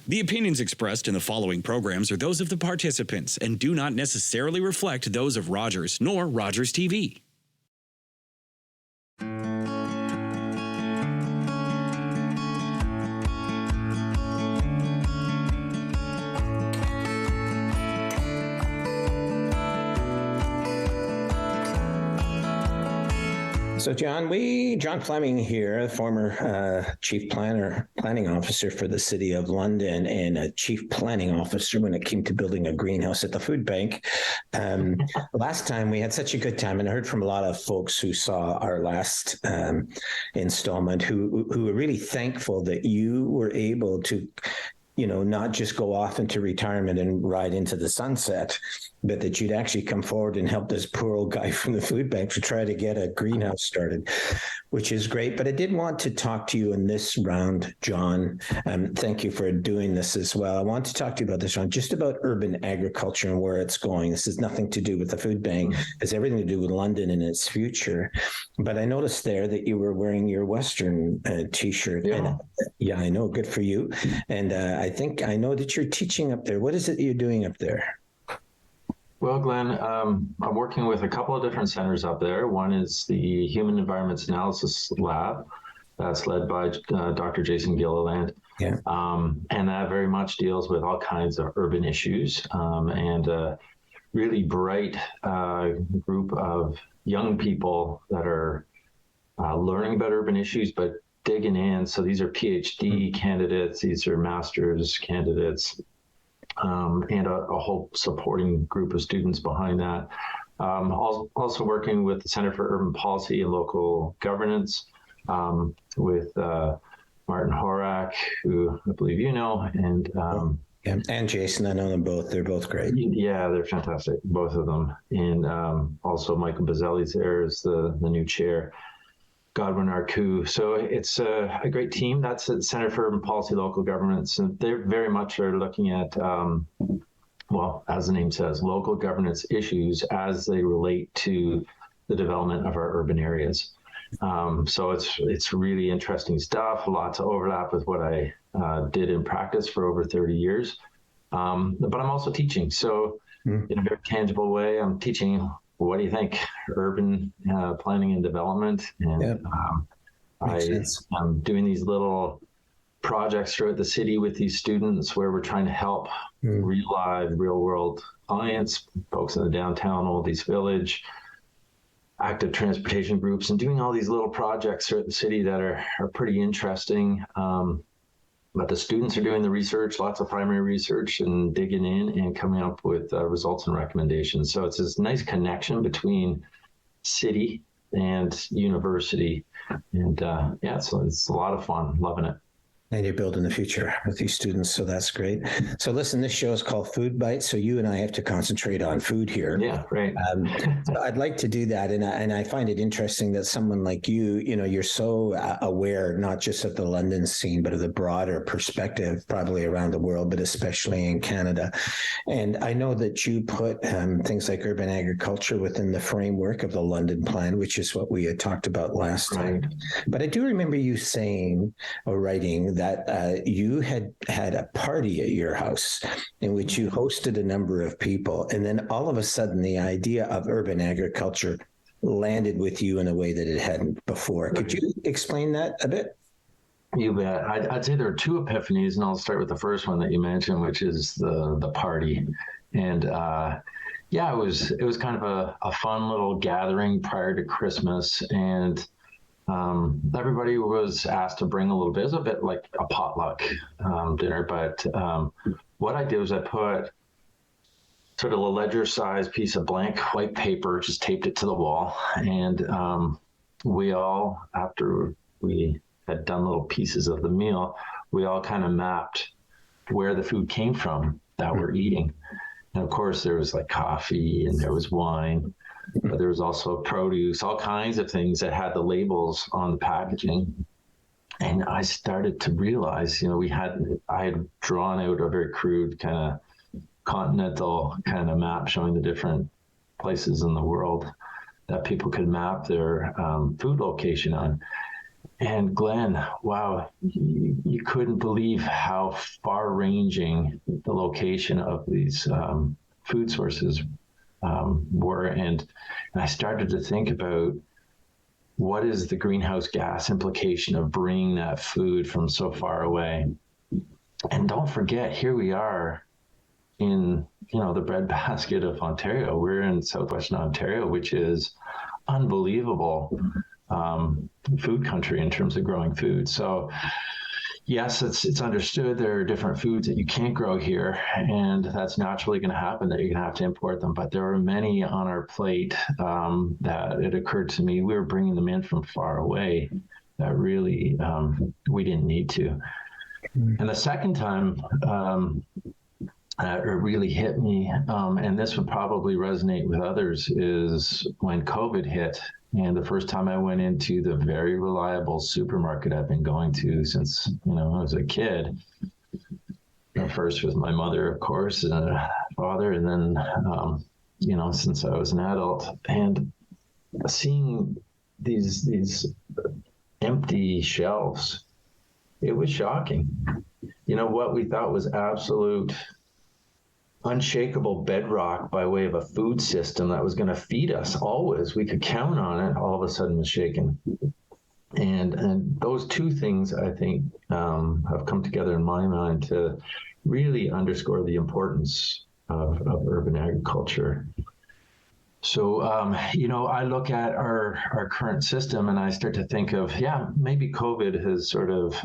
The opinions expressed in the following programs are those of the participants and do not necessarily reflect those of Rogers nor Rogers TV. So, John Fleming here, former chief planning officer for the City of London and a chief planning officer when it came to building a greenhouse at the food bank. Last time we had such a good time, and I heard from a lot of folks who saw our last installment who were really thankful that you were able to, not just go off into retirement and ride into the sunset, but that you'd actually come forward and help this poor old guy from the food bank to try to get a greenhouse started, which is great. But I did want to talk to you in this round, John. Thank you for doing this as well. I want to talk to you about this round, just about urban agriculture and where it's going. This has nothing to do with the food bank. It's everything to do with London and its future. But I noticed there that you were wearing your Western T-shirt. Yeah. And, yeah, I know. Good for you. And I know that you're teaching up there. What is it you're doing up there? Well, Glenn, I'm working with a couple of different centers up there. One is the Human Environments Analysis Lab. That's led by Dr. Jason Gilliland. Yeah. And that very much deals with all kinds of urban issues and a really bright group of young people that are learning about urban issues, but digging in. So these are PhD candidates, these are master's candidates, and a whole supporting group of students behind that. Also working with the Center for Urban Policy and Local Governance with Martin Horak, who I believe you know, and Jason. I know them both. They're both great. Yeah, they're fantastic, both of them. And also Michael Bazzelli's there as the new chair. Godwin Arku. So it's a great team. That's the Center for Urban Policy, Local Governance, and they very much are looking at, well, as the name says, local governance issues as they relate to the development of our urban areas. So it's really interesting stuff. Lots of overlap with what I did in practice for over 30 years. But I'm also teaching. So in a very tangible way, I'm teaching. What do you think? Urban planning and development. And I'm doing these little projects throughout the city with these students where we're trying to help real world clients, folks in the downtown Old East Village, active transportation groups, and doing all these little projects throughout the city that are pretty interesting. But the students are doing the research, lots of primary research, and digging in and coming up with results and recommendations. So it's this nice connection between city and university. And so it's a lot of fun, loving it. And you're building the future with these students, so that's great. So listen, this show is called Food Bites, so you and I have to concentrate on food here. Yeah, right. So I'd like to do that, and I find it interesting that someone like you, you're so aware not just of the London scene, but of the broader perspective, probably around the world, but especially in Canada. And I know that you put things like urban agriculture within the framework of the London Plan, which is what we had talked about last time. But I do remember you saying or writing that you had a party at your house in which you hosted a number of people, and then all of a sudden the idea of urban agriculture landed with you in a way that it hadn't before. Could you explain that a bit? You bet. I'd say there are two epiphanies, and I'll start with the first one that you mentioned, which is the party. And it was kind of a fun little gathering prior to Christmas, and everybody was asked to bring a little bit. It was a bit like a potluck dinner, but what I did was I put sort of a ledger-sized piece of blank white paper, just taped it to the wall, and we all, after we had done little pieces of the meal, we all kind of mapped where the food came from that we're eating. And of course, there was like coffee and there was wine. But there was also produce, all kinds of things that had the labels on the packaging. And I started to realize, I had drawn out a very crude kind of continental kind of map showing the different places in the world that people could map their food location on. And Glen, wow, you couldn't believe how far-ranging the location of these food sources were. And I started to think about what is the greenhouse gas implication of bringing that food from so far away. And don't forget, here we are in, the breadbasket of Ontario. We're in southwestern Ontario, which is unbelievable food country in terms of growing food. So yes, it's understood there are different foods that you can't grow here, and that's naturally going to happen, that you're going to have to import them. But there are many on our plate that it occurred to me we were bringing them in from far away that really we didn't need to. And the second time it really hit me, and this would probably resonate with others, is when COVID hit. And the first time I went into the very reliable supermarket I've been going to since, I was a kid. First with my mother, of course, and father, and then, since I was an adult. And seeing these empty shelves, it was shocking. What we thought was absolute unshakable bedrock by way of a food system that was going to feed us always, we could count on it, all of a sudden was shaken. And those two things, I think, have come together in my mind to really underscore the importance of urban agriculture. So, I look at our current system and I start to think of, maybe COVID has sort of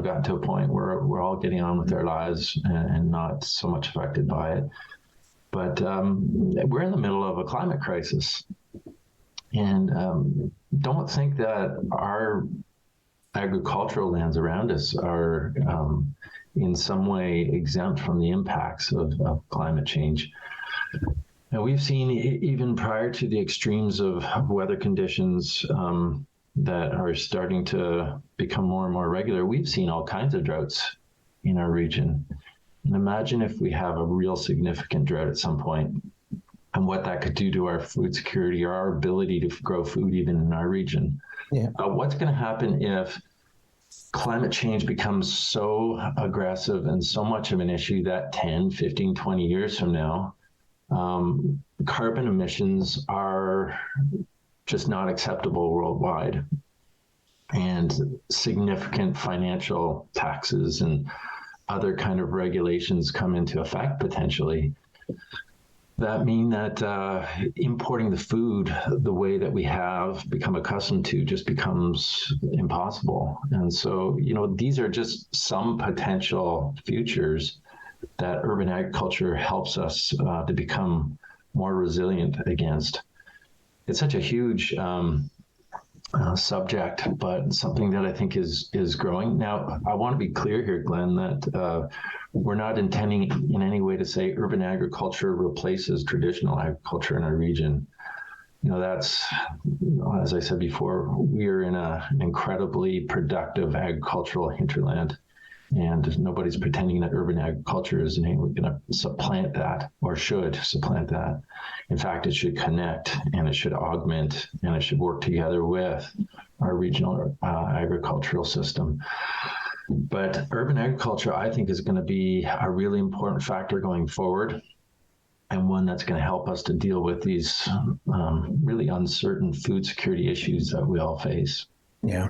gotten to a point where we're all getting on with our lives and not so much affected by it. But we're in the middle of a climate crisis. And don't think that our agricultural lands around us are in some way exempt from the impacts of climate change. And we've seen, even prior to the extremes of weather conditions that are starting to become more and more regular, we've seen all kinds of droughts in our region. And imagine if we have a real significant drought at some point, and what that could do to our food security or our ability to grow food even in our region. Yeah. What's going to happen if climate change becomes so aggressive and so much of an issue that 10, 15, 20 years from now, carbon emissions are just not acceptable worldwide, and significant financial taxes and other kind of regulations come into effect potentially that mean that importing the food the way that we have become accustomed to just becomes impossible. And so, these are just some potential futures that urban agriculture helps us to become more resilient against. It's such a huge subject, but something that I think is growing. Now, I want to be clear here, Glen, that we're not intending in any way to say urban agriculture replaces traditional agriculture in our region. That's, as I said before, we're in an incredibly productive agricultural hinterland. And nobody's pretending that urban agriculture is going to supplant that or should supplant that. In fact, it should connect and it should augment and it should work together with our regional agricultural system. But urban agriculture, I think, is going to be a really important factor going forward, and one that's going to help us to deal with these really uncertain food security issues that we all face. Yeah.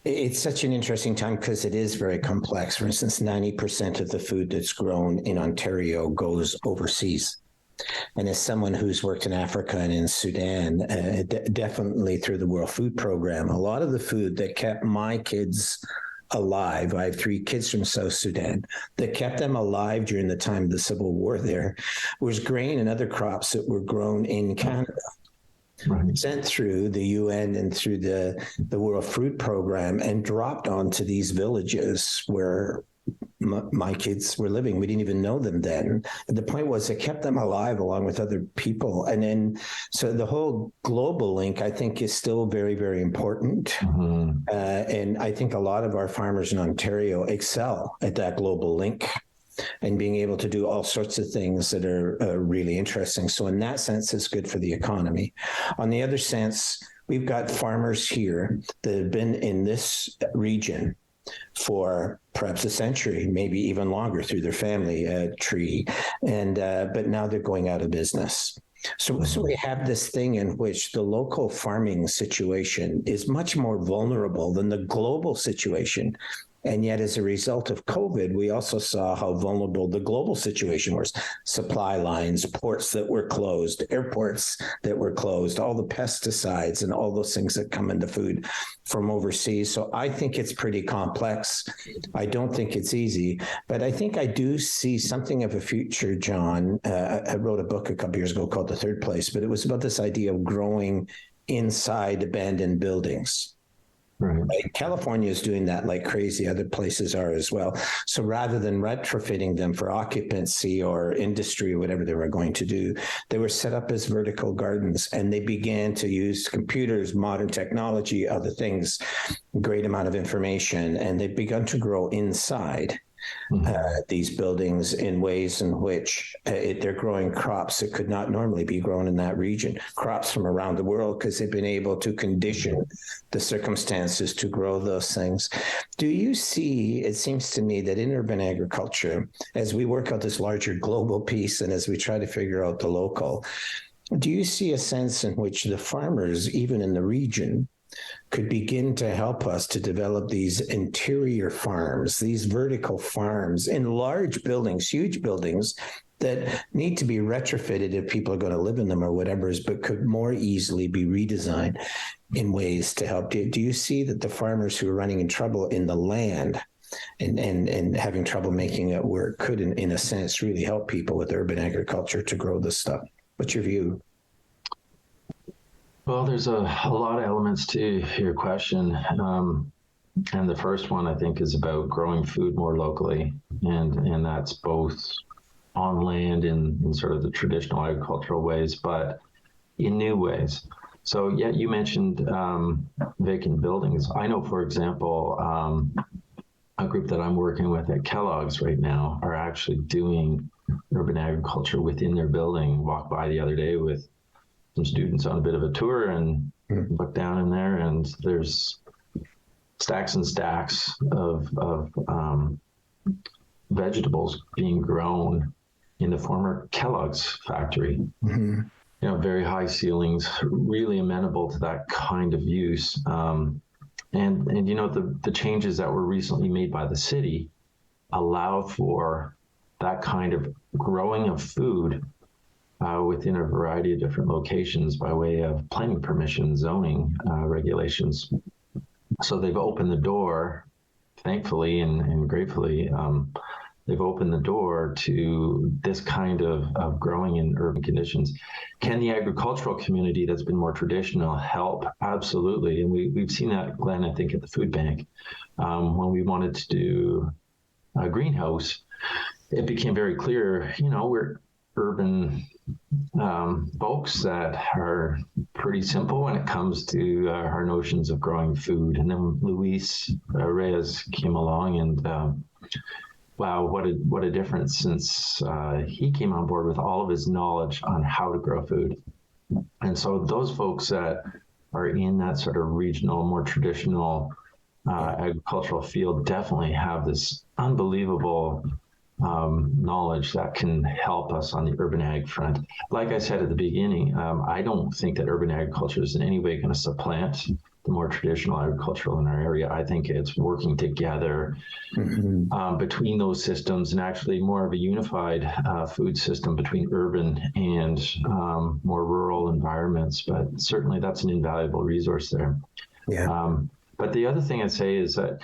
It's such an interesting time because it is very complex. For instance, 90% of the food that's grown in Ontario goes overseas. And as someone who's worked in Africa and in Sudan, definitely through the World Food Program, a lot of the food that kept my kids alive, I have 3 kids from South Sudan, that kept them alive during the time of the Civil War there, was grain and other crops that were grown in Canada. Right. Sent through the UN and through the World Food Program and dropped onto these villages where my kids were living. We didn't even know them then. And the point was it kept them alive along with other people. And then, so the whole global link, I think, is still very, very important. Mm-hmm. And I think a lot of our farmers in Ontario excel at that global link. and being able to do all sorts of things that are really interesting. So in that sense, it's good for the economy. On the other sense, we've got farmers here that have been in this region for perhaps a century, maybe even longer through their family tree, and but now they're going out of business. So we have this thing in which the local farming situation is much more vulnerable than the global situation. And yet, as a result of COVID, we also saw how vulnerable the global situation was. Supply lines, ports that were closed, airports that were closed, all the pesticides and all those things that come into food from overseas. So I think it's pretty complex. I don't think it's easy, but I think I do see something of a future, John. I wrote a book a couple years ago called The Third Place, but it was about this idea of growing inside abandoned buildings. Right. California is doing that like crazy. Other places are as well. So rather than retrofitting them for occupancy or industry or whatever they were going to do, they were set up as vertical gardens, and they began to use computers, modern technology, other things, great amount of information, and they've begun to grow inside these buildings in ways in which they're growing crops that could not normally be grown in that region, crops from around the world, because they've been able to condition the circumstances to grow those things. Do you see, it seems to me that in urban agriculture, as we work out this larger global piece and as we try to figure out the local, do you see a sense in which the farmers, even in the region, could begin to help us to develop these interior farms, these vertical farms in large buildings, huge buildings that need to be retrofitted if people are going to live in them or whatever, but could more easily be redesigned in ways to help? Do you see that the farmers who are running in trouble in the land and having trouble making it work could, in a sense, really help people with urban agriculture to grow this stuff? What's your view? Well, there's a lot of elements to your question. And the first one, I think, is about growing food more locally. And that's both on land in sort of the traditional agricultural ways, but in new ways. So, yeah, you mentioned vacant buildings. I know, for example, a group that I'm working with at Kellogg's right now are actually doing urban agriculture within their building. Walked by the other day with some students on a bit of a tour and look down in there, and there's stacks and stacks of vegetables being grown in the former Kellogg's factory. You know, very high ceilings, really amenable to that kind of use. And you know, the changes that were recently made by the city allow for that kind of growing of food within a variety of different locations by way of planning permission, zoning regulations. So they've opened the door, thankfully and gratefully, they've opened the door to this kind of growing in urban conditions. Can the agricultural community that's been more traditional help? Absolutely. And we've seen that, Glen, I think, at the food bank. When we wanted to do a greenhouse, it became very clear, you know, we're urban folks that are pretty simple when it comes to our notions of growing food. And then Luis Reyes came along, and wow, what a difference since he came on board with all of his knowledge on how to grow food. And so those folks that are in that sort of regional, more traditional agricultural field definitely have this unbelievable knowledge that can help us on the urban ag front. Like I said at the beginning, I don't think that urban agriculture is in any way going to supplant the more traditional agricultural in our area. I think it's working together between those systems, and actually more of a unified food system between urban and more rural environments. But certainly that's an invaluable resource there. Yeah. But the other thing I'd say is that,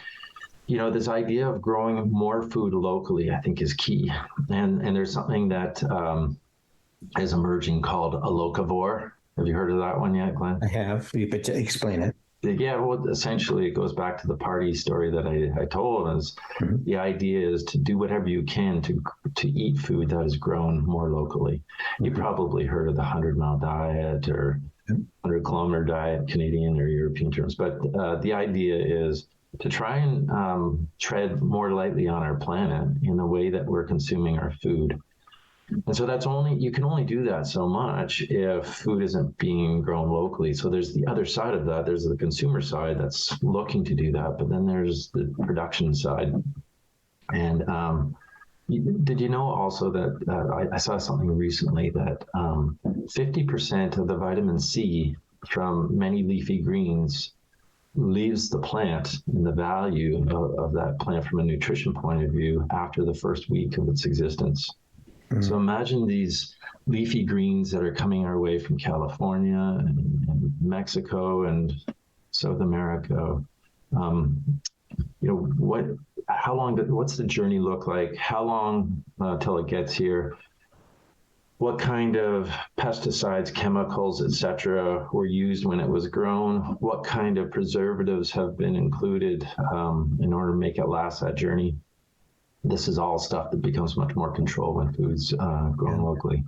you know, this idea of growing more food locally, I think, is key. And there's something that is emerging called a locavore. Have you heard of that one yet, Glen? I have, but to explain it. Yeah, well, essentially it goes back to the party story that I told. Is the idea is to do whatever you can to eat food that is grown more locally. You probably heard of the 100-mile diet or 100-kilometer diet, Canadian or European terms. But the idea is to try and tread more lightly on our planet in the way that we're consuming our food. And so you can only do that so much if food isn't being grown locally. So there's the other side of that. There's the consumer side that's looking to do that, but then there's the production side. And did you know also that I saw something recently that 50% of the vitamin C from many leafy greens leaves the plant and the value of that plant from a nutrition point of view after the first week of its existence. So imagine these leafy greens that are coming our way from California and Mexico and South America. What's the journey look like? How long till it gets here? What kind of pesticides, chemicals, etc., were used when it was grown? What kind of preservatives have been included in order to make it last that journey? This is all stuff that becomes much more controlled when food's grown locally.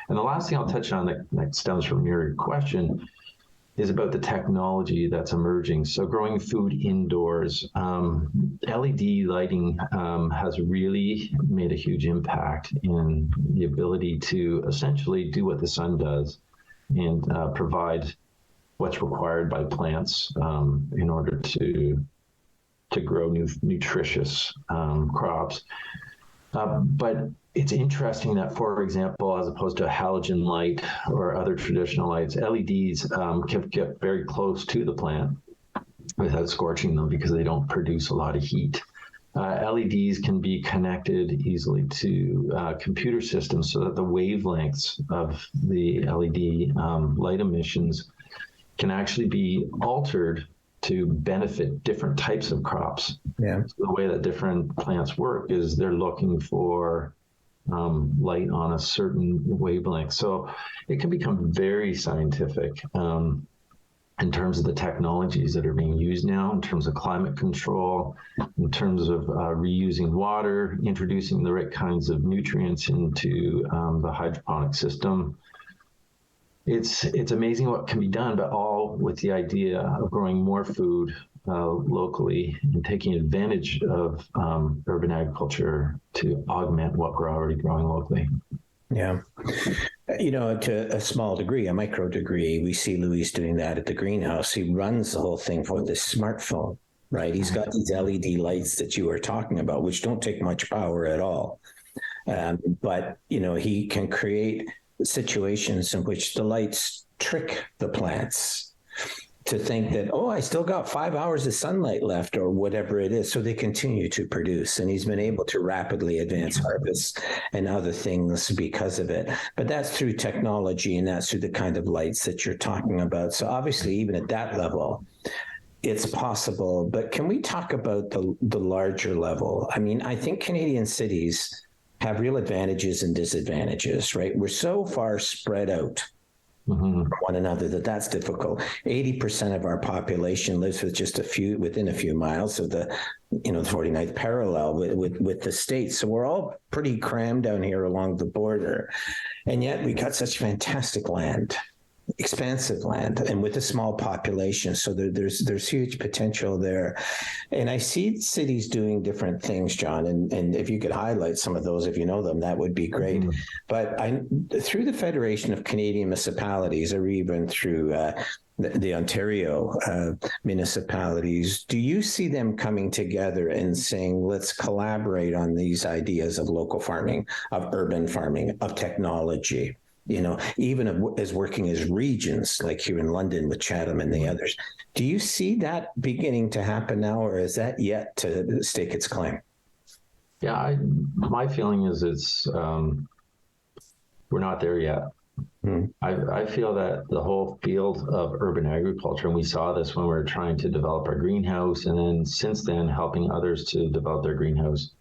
And the last thing I'll touch on that stems from your question is about the technology that's emerging. So growing food indoors, LED lighting has really made a huge impact in the ability to essentially do what the sun does and provide what's required by plants in order to grow nutritious crops. But it's interesting that, for example, as opposed to a halogen light or other traditional lights, LEDs can get very close to the plant without scorching them because they don't produce a lot of heat. LEDs can be connected easily to computer systems so that the wavelengths of the LED light emissions can actually be altered to benefit different types of crops. Yeah. So the way that different plants work is they're looking for light on a certain wavelength. So it can become very scientific in terms of the technologies that are being used now, in terms of climate control, in terms of reusing water, introducing the right kinds of nutrients into the hydroponic system. It's amazing what can be done, but all with the idea of growing more food locally and taking advantage of urban agriculture to augment what we're already growing locally. Yeah. To a small degree, a micro degree, we see Luis doing that at the greenhouse. He runs the whole thing for this smartphone, right? He's got these LED lights that you were talking about, which don't take much power at all. But he can create situations in which the lights trick the plants to think that, I still got 5 hours of sunlight left or whatever it is. So they continue to produce. And he's been able to rapidly advance harvests and other things because of it. But that's through technology, and that's through the kind of lights that you're talking about. So obviously, even at that level, it's possible. But can we talk about the larger level? I mean, I think Canadian cities have real advantages and disadvantages, right? We're so far spread out from one another that's difficult. 80% of our population lives within a few miles of the 49th parallel with the States. So we're all pretty crammed down here along the border. And yet we got such fantastic land, expansive land, and with a small population. So there's huge potential there. And I see cities doing different things, John, and if you could highlight some of those, if you know them, that would be great. But through the Federation of Canadian Municipalities, or even through the Ontario municipalities, do you see them coming together and saying, let's collaborate on these ideas of local farming, of urban farming, of technology? Even as working as regions, like here in London with Chatham and the others. Do you see that beginning to happen now, or is that yet to stake its claim? Yeah, my feeling is we're not there yet. I feel that the whole field of urban agriculture, and we saw this when we were trying to develop our greenhouse, and then since then helping others to develop their greenhouse,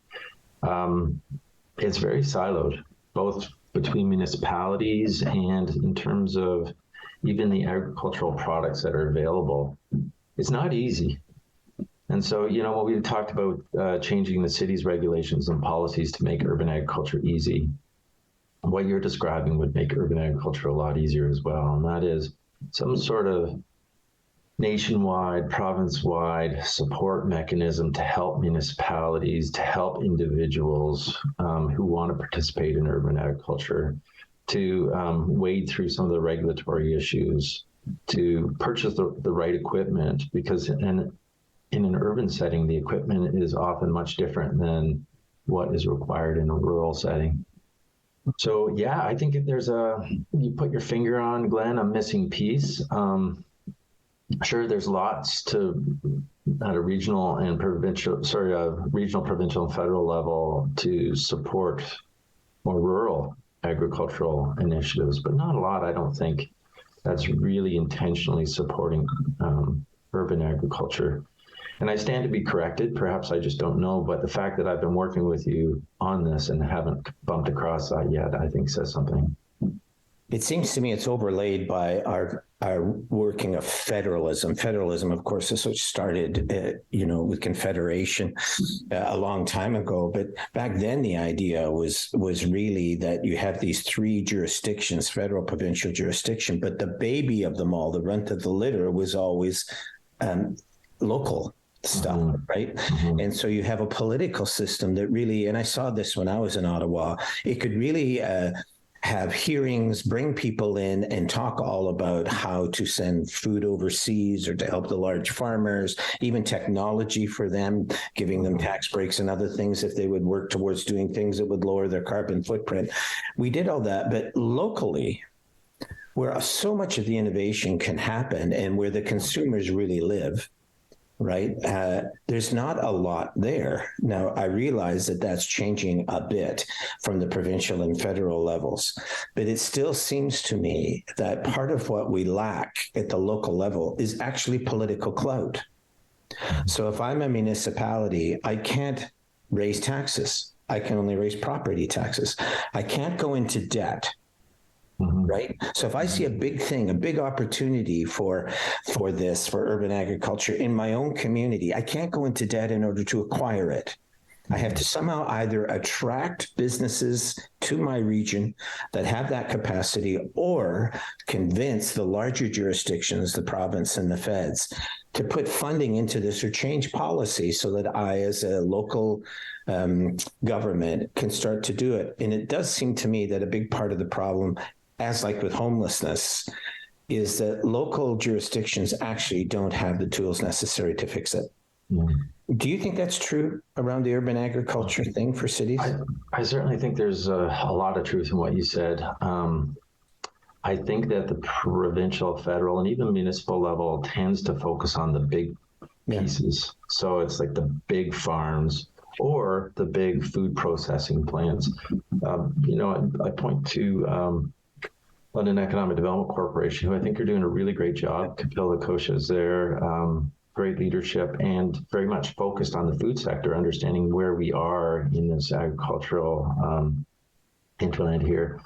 it's very siloed, both between municipalities and in terms of even the agricultural products that are available. It's not easy. And so, when we talked about changing the city's regulations and policies to make urban agriculture easy, what you're describing would make urban agriculture a lot easier as well. And that is some sort of nationwide, province-wide support mechanism to help municipalities, to help individuals who want to participate in urban agriculture, to wade through some of the regulatory issues, to purchase the right equipment, because in an urban setting, the equipment is often much different than what is required in a rural setting. So yeah, I think if you put your finger on, Glenn, a missing piece. Sure, there's lots at a regional, provincial, and federal level to support more rural agricultural initiatives, but not a lot, I don't think, that's really intentionally supporting urban agriculture. And I stand to be corrected. Perhaps I just don't know, but the fact that I've been working with you on this and haven't bumped across that yet, I think says something. It seems to me it's overlaid by our working of federalism. Federalism, of course, is what started, with Confederation a long time ago. But back then, the idea was really that you have these three jurisdictions: federal, provincial, jurisdiction. But the baby of them all, the runt of the litter, was always local stuff, right? And so you have a political system that really, and I saw this when I was in Ottawa, it could really have hearings, bring people in and talk all about how to send food overseas or to help the large farmers, even technology for them, giving them tax breaks and other things if they would work towards doing things that would lower their carbon footprint. We did all that, but locally, where so much of the innovation can happen and where the consumers really live, right? There's not a lot there. Now, I realize that that's changing a bit from the provincial and federal levels, but it still seems to me that part of what we lack at the local level is actually political clout. So if I'm a municipality, I can't raise taxes. I can only raise property taxes. I can't go into debt. Right. So if I see a big thing, a big opportunity for urban agriculture in my own community, I can't go into debt in order to acquire it. I have to somehow either attract businesses to my region that have that capacity, or convince the larger jurisdictions, the province and the feds, to put funding into this or change policy so that I, as a local government, can start to do it. And it does seem to me that a big part of the problem, as like with homelessness, is that local jurisdictions actually don't have the tools necessary to fix it. Do you think that's true around the urban agriculture thing for cities? I certainly think there's a lot of truth in what you said. I think that the provincial, federal, and even municipal level tends to focus on the big pieces. So it's like the big farms or the big food processing plants. I point to London Economic Development Corporation, who I think are doing a really great job. Kapil Lakosha is there, great leadership, and very much focused on the food sector, understanding where we are in this agricultural hinterland here.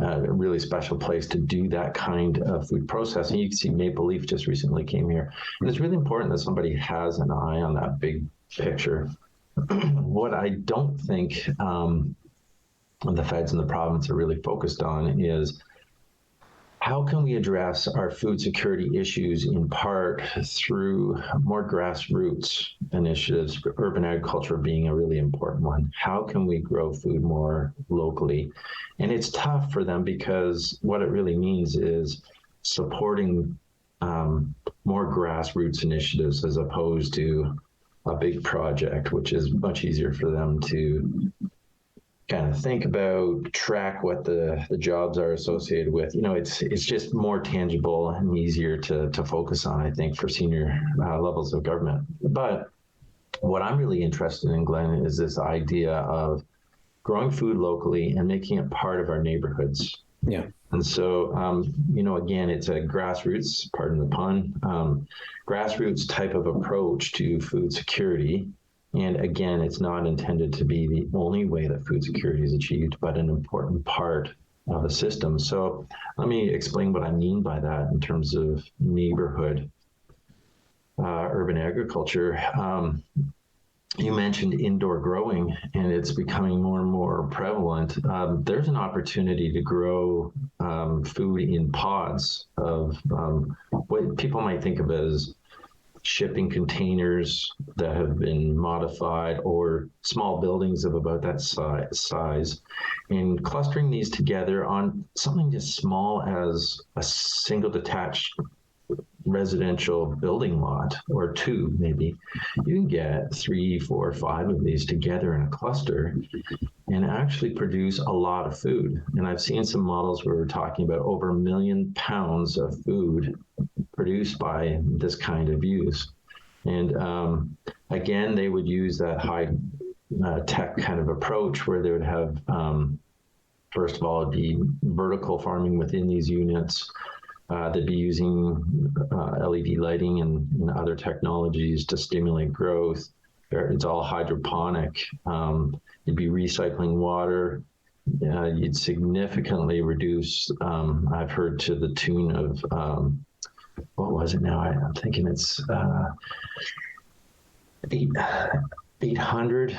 A really special place to do that kind of food processing. You can see Maple Leaf just recently came here. And it's really important that somebody has an eye on that big picture. What I don't think the feds and the province are really focused on is, how can we address our food security issues in part through more grassroots initiatives, urban agriculture being a really important one? How can we grow food more locally? And it's tough for them because what it really means is supporting more grassroots initiatives as opposed to a big project, which is much easier for them to kind of think about, track what the jobs are associated with. It's just more tangible and easier to focus on, I think, for senior levels of government. But what I'm really interested in, Glenn, is this idea of growing food locally and making it part of our neighborhoods. Yeah. And so, again, it's a grassroots, pardon the pun, grassroots type of approach to food security. And again, it's not intended to be the only way that food security is achieved, but an important part of the system. So let me explain what I mean by that in terms of neighborhood urban agriculture. you mentioned indoor growing, and it's becoming more and more prevalent. There's an opportunity to grow food in pods of what people might think of as shipping containers that have been modified, or small buildings of about that size, and clustering these together on something as small as a single detached residential building lot, or two maybe. You can get 3, 4, 5 of these together in a cluster and actually produce a lot of food. And I've seen some models where we're talking about over 1 million pounds of food produced by this kind of use. And again, they would use that high tech kind of approach where they would have, first of all, it'd be vertical farming within these units. They'd be using LED lighting and other technologies to stimulate growth. It's all hydroponic. You'd be recycling water. You'd significantly reduce, I've heard to the tune of, what was it now? I'm thinking it's 800,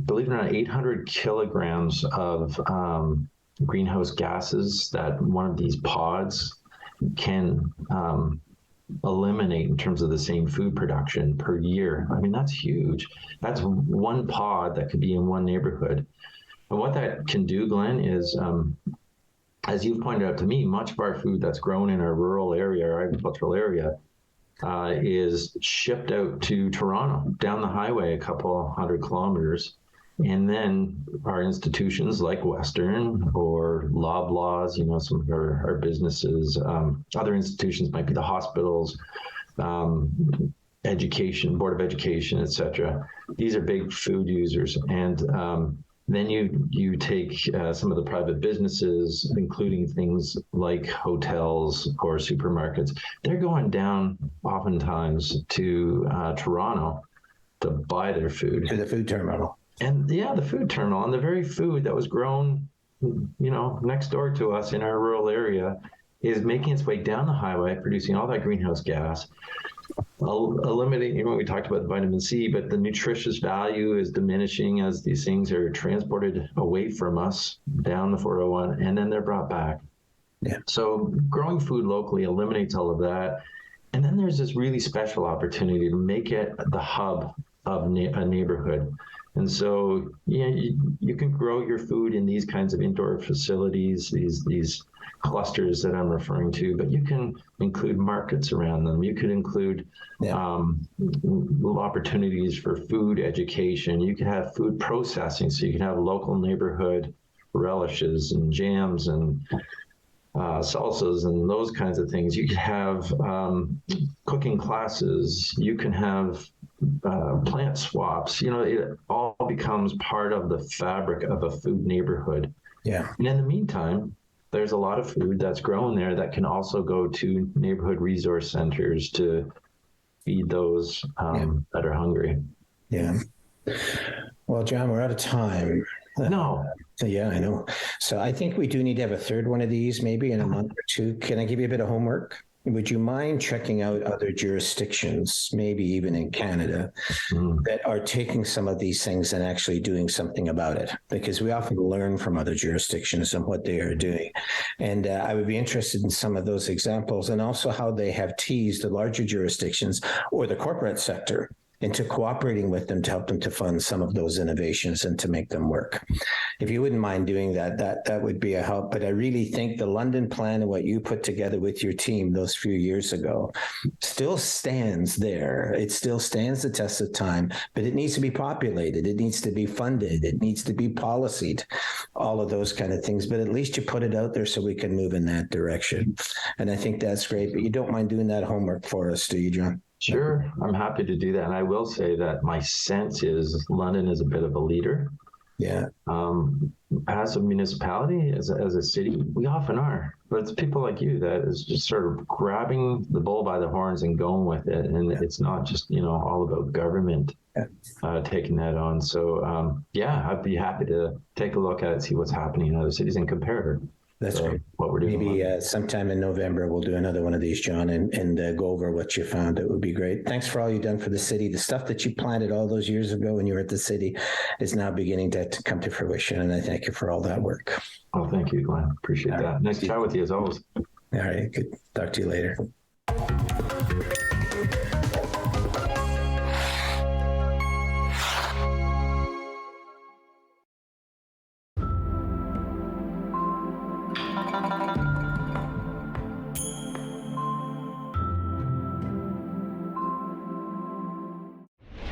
believe it or not, 800 kilograms of greenhouse gases that one of these pods can eliminate in terms of the same food production per year. I mean, that's huge. That's one pod that could be in one neighborhood. And what that can do, Glenn, is, as you've pointed out to me, much of our food that's grown in our rural area, our agricultural area, is shipped out to Toronto, down the highway a couple 100 kilometers. And then our institutions like Western or Loblaws, some of our businesses, other institutions might be the hospitals, education, Board of Education, et cetera. These are big food users. And then you take some of the private businesses, including things like hotels or supermarkets. They're going down oftentimes to Toronto to buy their food. To the food terminal. And yeah, the food terminal, and the very food that was grown, next door to us in our rural area is making its way down the highway, producing all that greenhouse gas, eliminating, we talked about the vitamin C, but the nutritious value is diminishing as these things are transported away from us down the 401, and then they're brought back. Yeah. So growing food locally eliminates all of that. And then there's this really special opportunity to make it the hub of a neighborhood. And so, you can grow your food in these kinds of indoor facilities, these clusters that I'm referring to, but you can include markets around them. You could include opportunities for food education. You could have food processing, so you can have local neighborhood relishes and jams and salsas and those kinds of things. You could have cooking classes. You can have plant swaps. It all becomes part of the fabric of a food neighborhood. Yeah. And in the meantime, there's a lot of food that's grown there that can also go to neighborhood resource centers to feed those that are hungry. Yeah. Well, John, we're out of time. No. Yeah, I know. So I think we do need to have a third one of these maybe in a month or two. Can I give you a bit of homework? Would you mind checking out other jurisdictions, maybe even in Canada, that are taking some of these things and actually doing something about it? Because we often learn from other jurisdictions and what they are doing. And I would be interested in some of those examples, and also how they have teased the larger jurisdictions or the corporate sector into cooperating with them to help them to fund some of those innovations and to make them work. If you wouldn't mind doing that, that would be a help. But I really think the London plan and what you put together with your team those few years ago still stands there. It still stands the test of time, but it needs to be populated. It needs to be funded. It needs to be policied, all of those kind of things. But at least you put it out there so we can move in that direction. And I think that's great. But you don't mind doing that homework for us, do you, John? Sure, I'm happy to do that. And I will say that my sense is London is a bit of a leader. Yeah. As a municipality, as a city, we often are. But it's people like you that is just sort of grabbing the bull by the horns and going with it. And it's not just, all about government taking that on. So, I'd be happy to take a look at it, see what's happening in other cities and compare. That's great. What we're doing. Maybe sometime in November, we'll do another one of these, John, and go over what you found. It would be great. Thanks for all you've done for the city. The stuff that you planted all those years ago when you were at the city is now beginning to come to fruition. And I thank you for all that work. Oh, thank you, Glenn. Appreciate that. Right. Nice to chat with you as always. All right. Good. Talk to you later.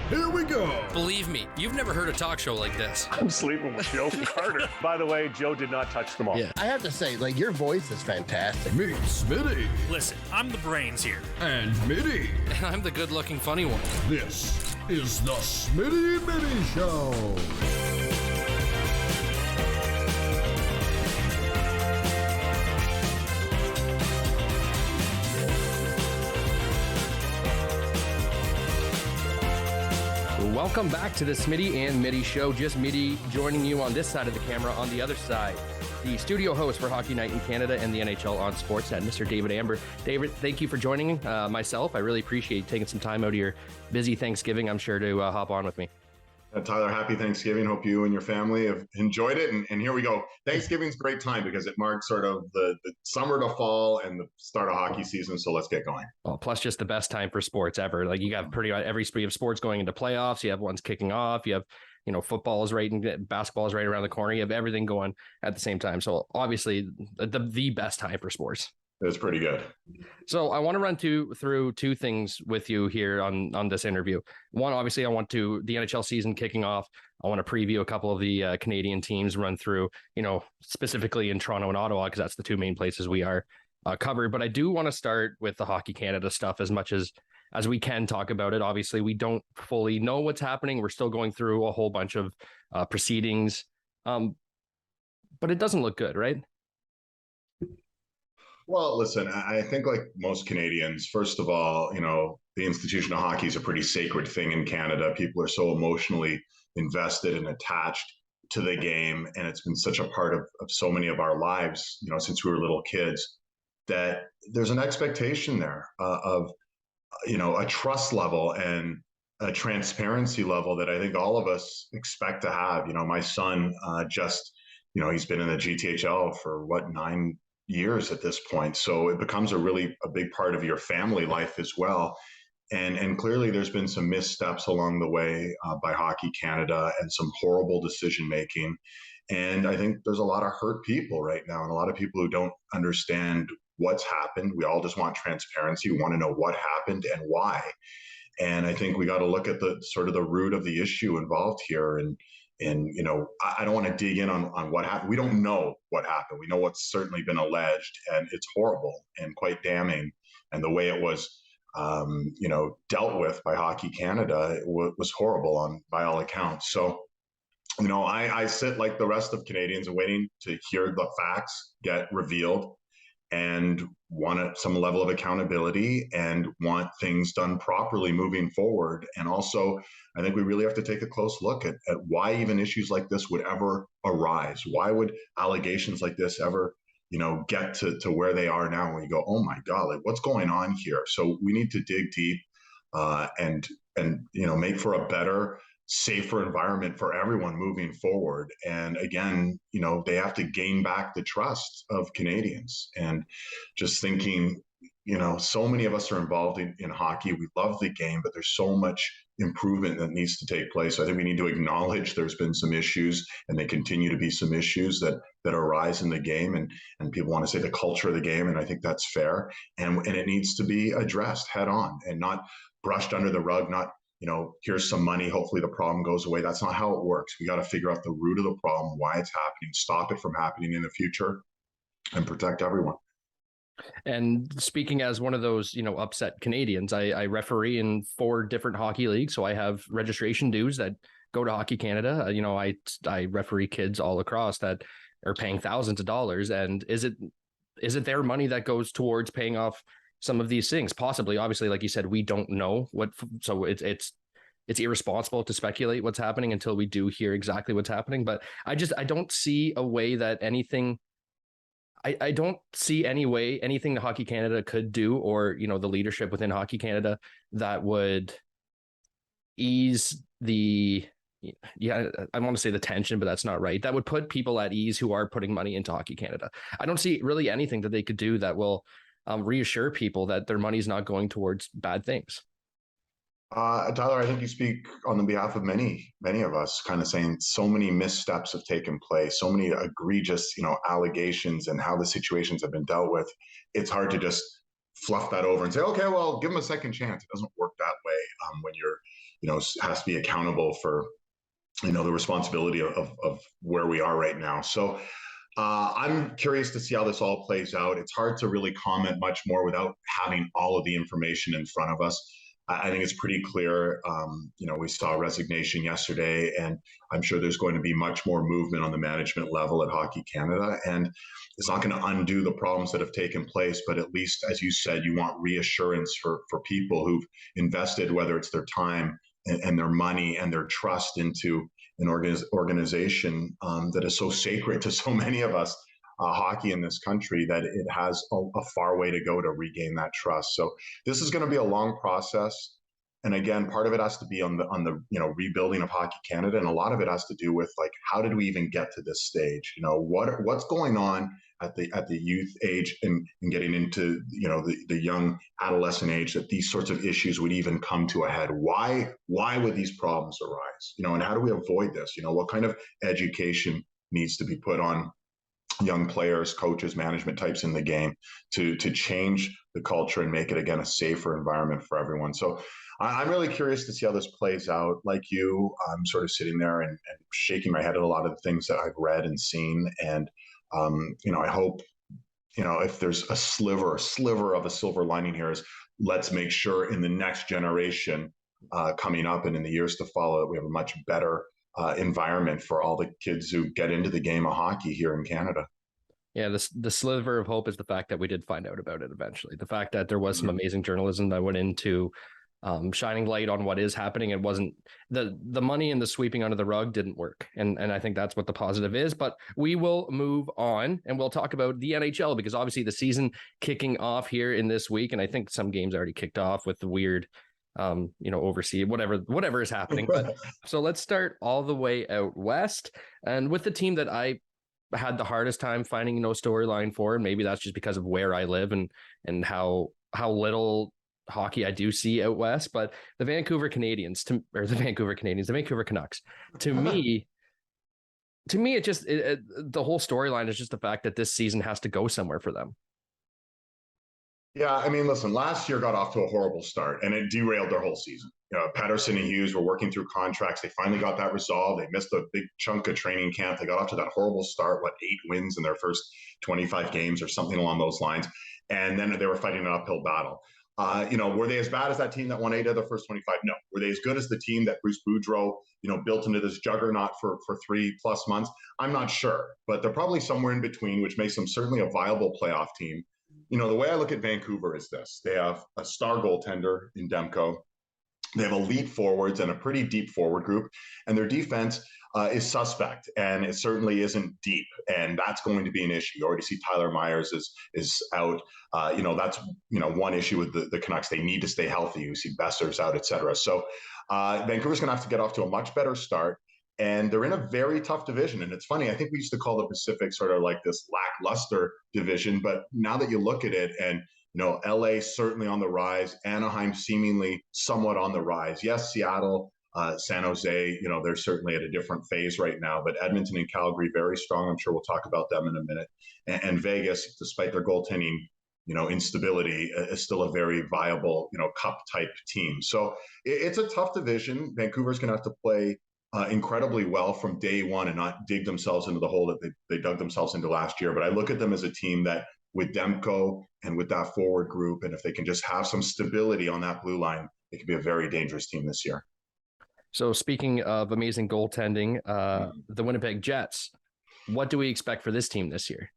Here we go. Believe me, you've never heard a talk show like this. I'm sleeping with Joe Carter. By the way, Joe did not touch them all. Yeah, I have to say, like, your voice is fantastic. Meet Smitty. Listen, I'm the brains here. And Mitty. And I'm the good-looking funny one. This is the Smitty Mitty Show. Welcome back to the Smitty and Mitty Show. Just Mitty joining you on this side of the camera. On the other side, the studio host for Hockey Night in Canada and the NHL on Sportsnet, Mr. David Amber. David, thank you for joining myself. I really appreciate taking some time out of your busy Thanksgiving, I'm sure, to hop on with me. Tyler, happy Thanksgiving. Hope you and your family have enjoyed it. And here we go. Thanksgiving's a great time because it marks sort of the summer to fall and the start of hockey season. So let's get going. Well, plus just the best time for sports ever. Like you got pretty much you have sports going into playoffs. You have ones kicking off. You have, football is right and basketball is right around the corner. You have everything going at the same time. So obviously the best time for sports. It's pretty good. So I want to run through two things with you here on this interview. One, obviously, the NHL season kicking off. I want to preview a couple of the Canadian teams, run through, specifically in Toronto and Ottawa, because that's the two main places we are covered. But I do want to start with the Hockey Canada stuff as much as we can talk about it. Obviously, we don't fully know what's happening. We're still going through a whole bunch of proceedings, but it doesn't look good, right? Well, listen, I think like most Canadians, first of all, the institution of hockey is a pretty sacred thing in Canada. People are so emotionally invested and attached to the game. And it's been such a part of so many of our lives, since we were little kids, that there's an expectation there of, a trust level and a transparency level that I think all of us expect to have. My son he's been in the GTHL for 9 years at this point. So it becomes a big part of your family life as well. And clearly there's been some missteps along the way by Hockey Canada and some horrible decision making. And I think there's a lot of hurt people right now and a lot of people who don't understand what's happened. We all just want transparency. We want to know what happened and why. And I think we got to look at the sort of the root of the issue involved here. And I don't want to dig in on what happened. We don't know what happened. We know what's certainly been alleged, and it's horrible and quite damning. And the way it was, dealt with by Hockey Canada was horrible by all accounts. So, I sit like the rest of Canadians waiting to hear the facts get revealed and want some level of accountability and want things done properly moving forward. And also, I think we really have to take a close look at why even issues like this would ever arise. Why would allegations like this ever, get to where they are now when you go, oh my God, like what's going on here? So we need to dig deep and make for a better, safer environment for everyone moving forward. And again, they have to gain back the trust of Canadians. And just thinking, so many of us are involved in hockey. We love the game, but there's so much improvement that needs to take place. So I think we need to acknowledge there's been some issues and they continue to be some issues that arise in the game. And people want to say the culture of the game. And I think that's fair. And it needs to be addressed head on and not brushed under the rug, not here's some money, hopefully the problem goes away. That's not how it works. We got to figure out the root of the problem, why it's happening, stop it from happening in the future, and protect everyone. And speaking as one of those, upset Canadians, I referee in 4 different hockey leagues. So I have registration dues that go to Hockey Canada. I referee kids all across that are paying thousands of dollars. And is it their money that goes towards paying off some of these things? Possibly. Obviously, like you said, we don't know so it's irresponsible to speculate what's happening until we do hear exactly what's happening. But I don't see a way that anything, I don't see anything that Hockey Canada could do, or, you know, the leadership within Hockey Canada that would ease the, I want to say the tension, but that's not right. That would put people at ease who are putting money into Hockey Canada. I don't see really anything that they could do that will reassure people that their money is not going towards bad things. Tyler, I think you speak on the behalf of many of us, kind of saying so many missteps have taken place, so many egregious, allegations and how the situations have been dealt with. It's hard to just fluff that over and say, okay, well, give them a second chance. It doesn't work that way when you're, has to be accountable for, the responsibility of where we are right now. So I'm curious to see how this all plays out. It's hard to really comment much more without having all of the information in front of us. I think it's pretty clear. We saw a resignation yesterday, and I'm sure there's going to be much more movement on the management level at Hockey Canada. And it's not going to undo the problems that have taken place, but at least, as you said, you want reassurance for people who've invested, whether it's their time and their money and their trust into an organization that is so sacred to so many of us. Hockey in this country, that it has a far way to go to regain that trust. So this is going to be a long process, and again, part of it has to be on the rebuilding of Hockey Canada, and a lot of it has to do with, like, how did we even get to this stage? What's going on at the youth age and getting into the young adolescent age, that these sorts of issues would even come to a head. Why would these problems arise? And how do we avoid this? What kind of education needs to be put on young players, coaches, management types in the game to change the culture and make it, again, a safer environment for everyone. So I'm really curious to see how this plays out. Like you, I'm sort of sitting there and shaking my head at a lot of the things that I've read and seen. And, I hope, if there's a sliver of a silver lining here, is let's make sure in the next generation coming up and in the years to follow that we have a much better environment for all the kids who get into the game of hockey here in Canada. Yeah, the sliver of hope is the fact that we did find out about it eventually. The fact that there was some amazing journalism that went into shining light on what is happening. It wasn't the money and the sweeping under the rug didn't work. And I think that's what the positive is. But we will move on and we'll talk about the NHL, because obviously the season kicking off here in this week. And I think some games already kicked off with the weird oversee whatever is happening. But so let's start all the way out west, and with the team that I had the hardest time finding storyline for, and maybe that's just because of where I live and how little hockey I do see out west. But the Vancouver Canucks, to me, it just the whole storyline is just the fact that this season has to go somewhere for them. Yeah, I mean, listen, last year got off to a horrible start and it derailed their whole season. Patterson and Hughes were working through contracts. They finally got that resolved. They missed a big chunk of training camp. They got off to that horrible start, 8 wins in their first 25 games or something along those lines. And then they were fighting an uphill battle. Were they as bad as that team that won 8 of the first 25? No. Were they as good as the team that Bruce Boudreau, built into this juggernaut for 3+ months? I'm not sure, but they're probably somewhere in between, which makes them certainly a viable playoff team. The way I look at Vancouver is this. They have a star goaltender in Demko. They have elite forwards and a pretty deep forward group, and their defense is suspect, and it certainly isn't deep, and that's going to be an issue. You already see Tyler Myers is out. That's one issue with the Canucks. They need to stay healthy. You see Besser's out, et cetera. So Vancouver's going to have to get off to a much better start. And they're in a very tough division. And it's funny, I think we used to call the Pacific sort of like this lackluster division. But now that you look at it, and LA certainly on the rise, Anaheim seemingly somewhat on the rise. Yes, Seattle, San Jose, they're certainly at a different phase right now. But Edmonton and Calgary, very strong. I'm sure we'll talk about them in a minute. And Vegas, despite their goaltending, instability, is still a very viable, cup type team. So it's a tough division. Vancouver's going to have to play incredibly well from day one and not dig themselves into the hole that they dug themselves into last year. But I look at them as a team that, with Demko and with that forward group, and if they can just have some stability on that blue line, it could be a very dangerous team this year. So speaking of amazing goaltending, the Winnipeg Jets, what do we expect for this team this year?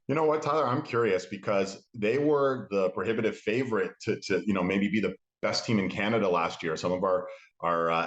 You know what, Tyler? I'm curious, because they were the prohibitive favorite to maybe be the best team in Canada last year. Some of our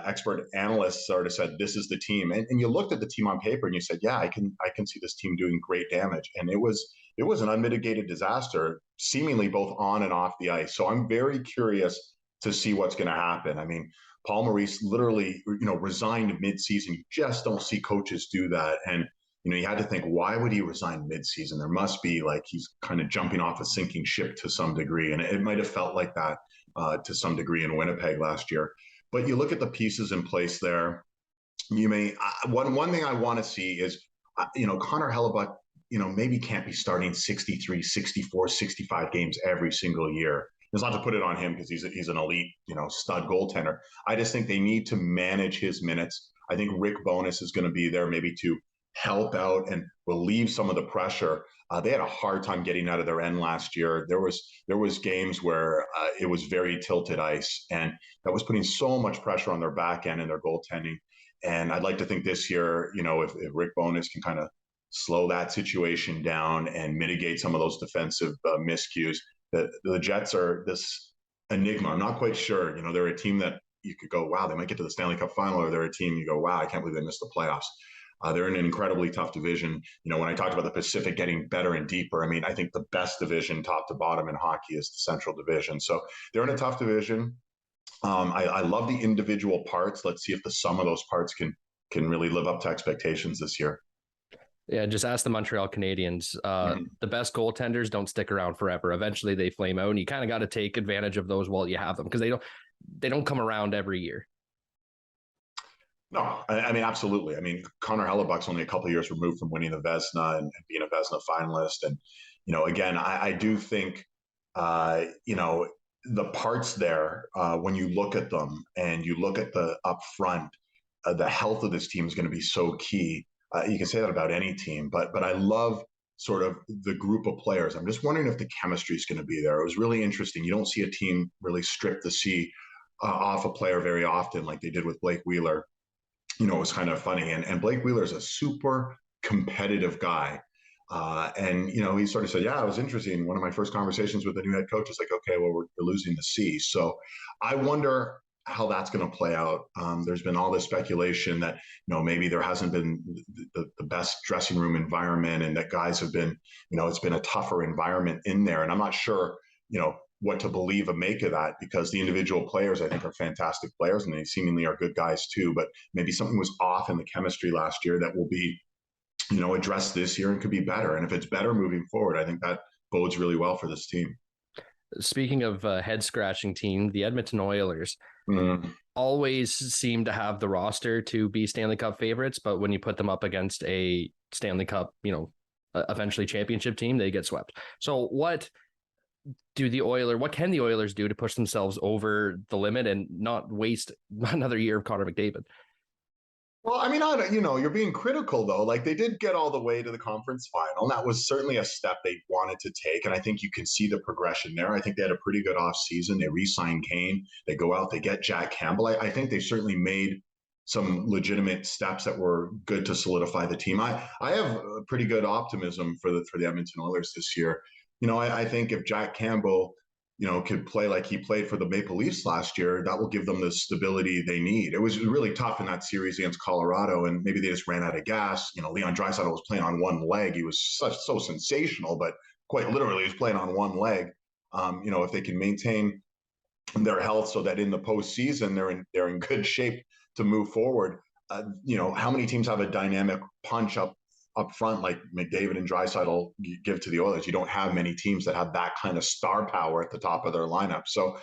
expert analysts sort of said this is the team, and you looked at the team on paper and you said, yeah, I can see this team doing great damage. And it was it was an unmitigated disaster, seemingly both on and off the ice. So I'm very curious to see what's going to happen. I mean, Paul Maurice literally, resigned mid-season. You just don't see coaches do that. And, you had to think, why would he resign mid-season? There must be like he's kind of jumping off a sinking ship to some degree. And it might have felt like that to some degree in Winnipeg last year. But you look at the pieces in place there. One thing I want to see is, Connor Hellebuck, maybe can't be starting 63, 64, 65 games every single year. It's not to put it on him because he's an elite, stud goaltender. I just think they need to manage his minutes. I think Rick Bowness is going to be there maybe to help out and relieve some of the pressure. They had a hard time getting out of their end last year. There was games where it was very tilted ice, and that was putting so much pressure on their back end and their goaltending. And I'd like to think this year, if Rick Bowness can kind of slow that situation down and mitigate some of those defensive miscues. The Jets are this enigma. I'm not quite sure. They're a team that you could go, wow, they might get to the Stanley Cup final, or they're a team you go, wow, I can't believe they missed the playoffs. They're in an incredibly tough division. When I talked about the Pacific getting better and deeper, I think the best division top to bottom in hockey is the Central Division. So they're in a tough division. I love the individual parts. Let's see if the sum of those parts can really live up to expectations this year. Yeah, just ask the Montreal Canadiens. The best goaltenders don't stick around forever. Eventually they flame out, and you kind of got to take advantage of those while you have them, because they don't come around every year. No, absolutely. Connor Hellebuck's only a couple of years removed from winning the Vezina and being a Vezina finalist. And, again, I do think, the parts there, when you look at them and you look at the up front, the health of this team is going to be so key. You can say that about any team, but I love sort of the group of players. I'm just wondering if the chemistry is going to be there. It was really interesting. You don't see a team really strip the C off a player very often like they did with Blake Wheeler. It was kind of funny. And Blake Wheeler is a super competitive guy. And he sort of said, yeah, it was interesting. One of my first conversations with the new head coach is like, okay, well, we're losing the C. So I wonder how that's going to play out. There's been all this speculation that, maybe there hasn't been the best dressing room environment, and that guys have been, it's been a tougher environment in there. And I'm not sure, what to believe and make of that, because the individual players, I think, are fantastic players, and they seemingly are good guys too. But maybe something was off in the chemistry last year that will be, addressed this year and could be better. And if it's better moving forward, I think that bodes really well for this team. Speaking of head-scratching team, the Edmonton Oilers always seem to have the roster to be Stanley Cup favorites, but when you put them up against a Stanley Cup, eventually championship team, they get swept. So what can the Oilers do to push themselves over the limit and not waste another year of Connor McDavid? Well, you're being critical, though. Like, they did get all the way to the conference final, and that was certainly a step they wanted to take. And I think you can see the progression there. I think they had a pretty good offseason. They re-signed Kane. They go out, they get Jack Campbell. I think they certainly made some legitimate steps that were good to solidify the team. I have pretty good optimism for the Edmonton Oilers this year. I think if Jack Campbell, could play like he played for the Maple Leafs last year, that will give them the stability they need. It was really tough in that series against Colorado, and maybe they just ran out of gas. Leon Draisaitl was playing on one leg. He was so sensational, but quite literally he was playing on one leg. If they can maintain their health so that in the postseason they're in good shape to move forward. How many teams have a dynamic punch up front like McDavid and Draisaitl give to the Oilers? You don't have many teams that have that kind of star power at the top of their lineup. So,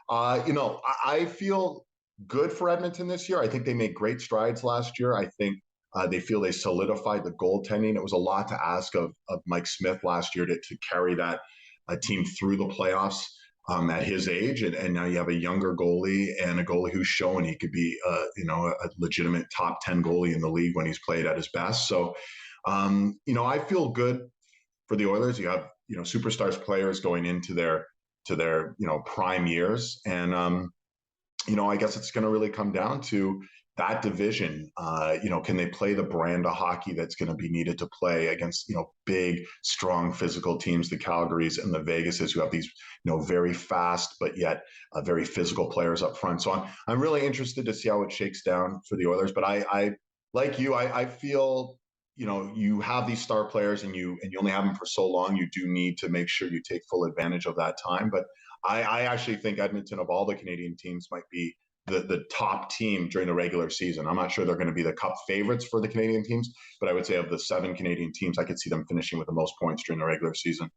I feel good for Edmonton this year. I think they made great strides last year. I think they feel they solidified the goaltending. It was a lot to ask of Mike Smith last year to carry that team through the playoffs at his age. And now you have a younger goalie and a goalie who's shown he could be, a legitimate top 10 goalie in the league when he's played at his best. So, I feel good for the Oilers. You have, superstars players going into their prime years. And, I guess it's going to really come down to that division. Can they play the brand of hockey that's going to be needed to play against, big, strong, physical teams, the Calgarys and the Vegases, who have these, very fast, but yet very physical players up front. So I'm really interested to see how it shakes down for the Oilers. But I like you, I feel you have these star players and you only have them for so long. You do need to make sure you take full advantage of that time. But I actually think Edmonton, of all the Canadian teams, might be the top team during the regular season. I'm not sure they're going to be the cup favorites for the Canadian teams, but I would say of the 7 Canadian teams, I could see them finishing with the most points during the regular season.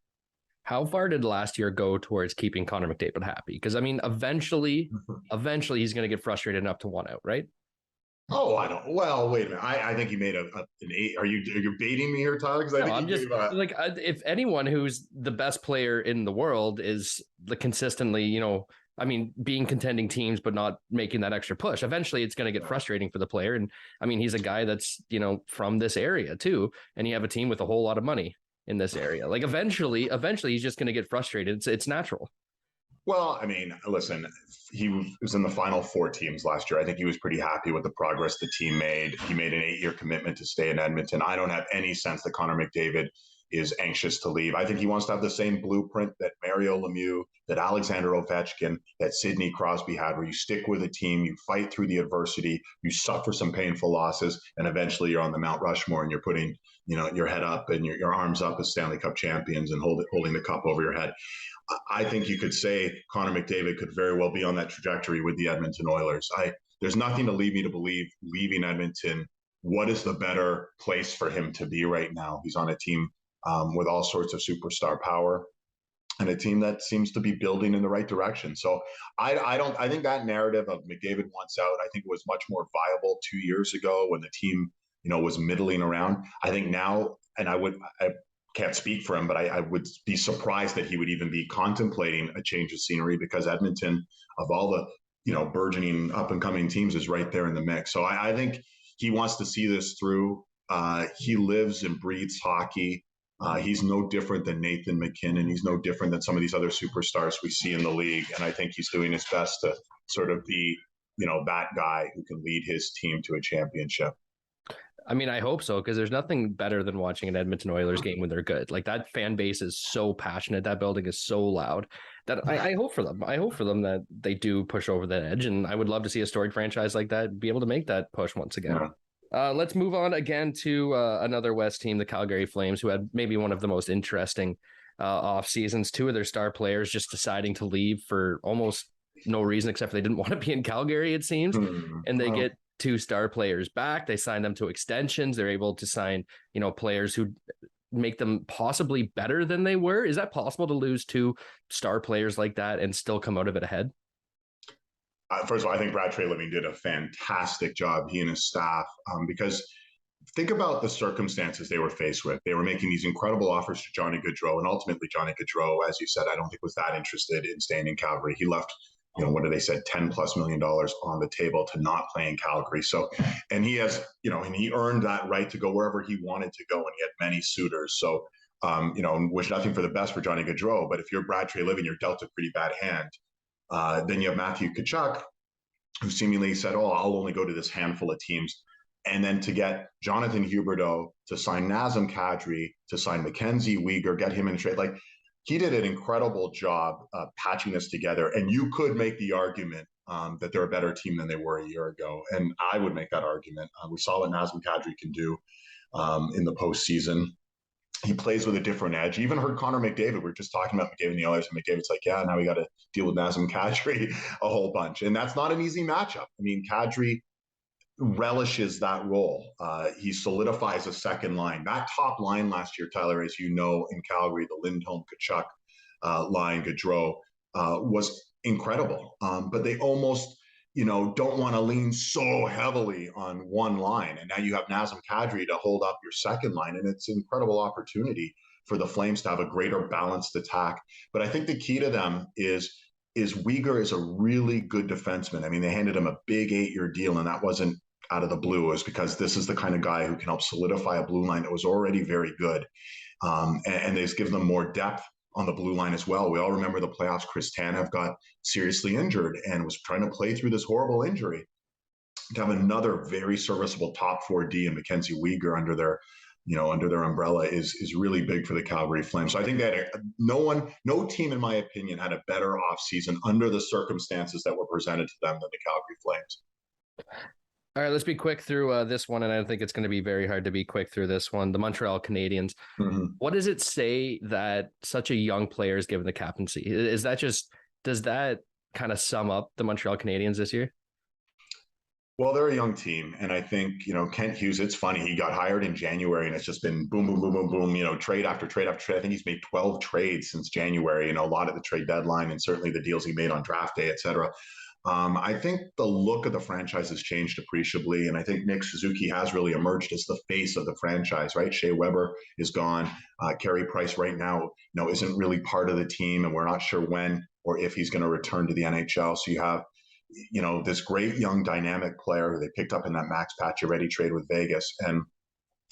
How far did last year go towards keeping Connor McDavid happy? Because I mean, eventually he's going to get frustrated enough to want out, right? Oh, I don't. Well, wait a minute. I think he made an 8. Are you baiting me here, Tyler? Because I'm just like, if anyone who's the best player in the world is the consistently, I mean, being contending teams, but not making that extra push. Eventually, it's going to get frustrating for the player. And I mean, he's a guy that's from this area too, and you have a team with a whole lot of money in this area. Like eventually, he's just going to get frustrated. It's natural. Well, I mean, listen, he was in the final 4 teams last year. I think he was pretty happy with the progress the team made. He made an 8-year commitment to stay in Edmonton. I don't have any sense that Connor McDavid is anxious to leave. I think he wants to have the same blueprint that Mario Lemieux, that Alexander Ovechkin, that Sidney Crosby had, where you stick with a team, you fight through the adversity, you suffer some painful losses, and eventually you're on the Mount Rushmore and you're putting, your head up and your arms up as Stanley Cup champions and holding the cup over your head. I think you could say Connor McDavid could very well be on that trajectory with the Edmonton Oilers. There's nothing to lead me to believe leaving Edmonton. What is the better place for him to be right now? He's on a team with all sorts of superstar power and a team that seems to be building in the right direction. So I think that narrative of McDavid wants out, I think it was much more viable 2 years ago when the team, was middling around. I think now, and I can't speak for him, but I would be surprised that he would even be contemplating a change of scenery, because Edmonton, of all the burgeoning up and coming teams, is right there in the mix. So I think he wants to see this through. He lives and breathes hockey. He's no different than Nathan McKinnon. He's no different than some of these other superstars we see in the league. And I think he's doing his best to sort of be, that guy who can lead his team to a championship. I mean, I hope so, because there's nothing better than watching an Edmonton Oilers game when they're good. Like, that fan base is so passionate. That building is so loud that I hope for them. I hope for them that they do push over that edge. And I would love to see a storied franchise like that be able to make that push once again. Let's move on again to another West team, the Calgary Flames, who had maybe one of the most interesting off seasons. 2 of their star players just deciding to leave for almost no reason, except for they didn't want to be in Calgary, it seems. And they get 2 star players back. They sign them to extensions. They're able to sign, players who make them possibly better than they were. Is that possible to lose 2 star players like that and still come out of it ahead? First of all, I think Brad Treliving did a fantastic job, he and his staff, because think about the circumstances they were faced with. They were making these incredible offers to Johnny Gaudreau, and ultimately Johnny Gaudreau, as you said, I don't think was that interested in staying in Calgary. He left, what did they say, $10+ million on the table to not play in Calgary. So, and he has, and he earned that right to go wherever he wanted to go, and he had many suitors. So, wish nothing for the best for Johnny Gaudreau, but if you're Brad Treliving, you're dealt a pretty bad hand. Then you have Matthew Tkachuk, who seemingly said, I'll only go to this handful of teams. And then to get Jonathan Huberdeau, to sign Nazem Kadri, to sign Mackenzie Weegar, get him in trade. Like, he did an incredible job patching this together. And you could make the argument that they're a better team than they were a year ago. And I would make that argument. We saw what Nazem Kadri can do in the postseason. He plays with a different edge. You even heard Connor McDavid. We were just talking about McDavid and the Oilers, and McDavid's like, yeah, now we got to deal with Nazem Kadri a whole bunch. And that's not an easy matchup. I mean, Kadri relishes that role. He solidifies a second line. That top line last year, Tyler, as you know, in Calgary, the Lindholm, Tkachuk line, Gaudreau, was incredible. But they almost, don't want to lean so heavily on one line. And now you have Nazem Kadri to hold up your second line. And it's an incredible opportunity for the Flames to have a greater balanced attack. But I think the key to them is Weegar is a really good defenseman. I mean, they handed him a big 8-year deal, and that wasn't out of the blue. It was because this is the kind of guy who can help solidify a blue line that was already very good. And they've given them more depth on the blue line as well. We all remember the playoffs. Chris Tanev got seriously injured and was trying to play through this horrible injury. To have another very serviceable top 4D and Mackenzie Weegar under their umbrella is really big for the Calgary Flames. So I think that no team, in my opinion, had a better offseason under the circumstances that were presented to them than the Calgary Flames. All right, let's be quick through this one, and I think it's going to be very hard to be quick through this one. The Montreal Canadiens. Mm-hmm. What does it say that such a young player is given the captaincy? Is that just, does that kind of sum up the Montreal Canadiens this year? Well, they're a young team, and I think Kent Hughes. It's funny, he got hired in January, and it's just been boom, boom, boom, boom, boom. Trade after trade after trade. I think he's made 12 trades since January. A lot at the trade deadline, and certainly the deals he made on draft day, et cetera. I think the look of the franchise has changed appreciably, and I think Nick Suzuki has really emerged as the face of the franchise. Right, Shea Weber is gone. Carey Price right now, isn't really part of the team, and we're not sure when or if he's going to return to the NHL. So you have this great young dynamic player who they picked up in that Max Pacioretty trade with Vegas, and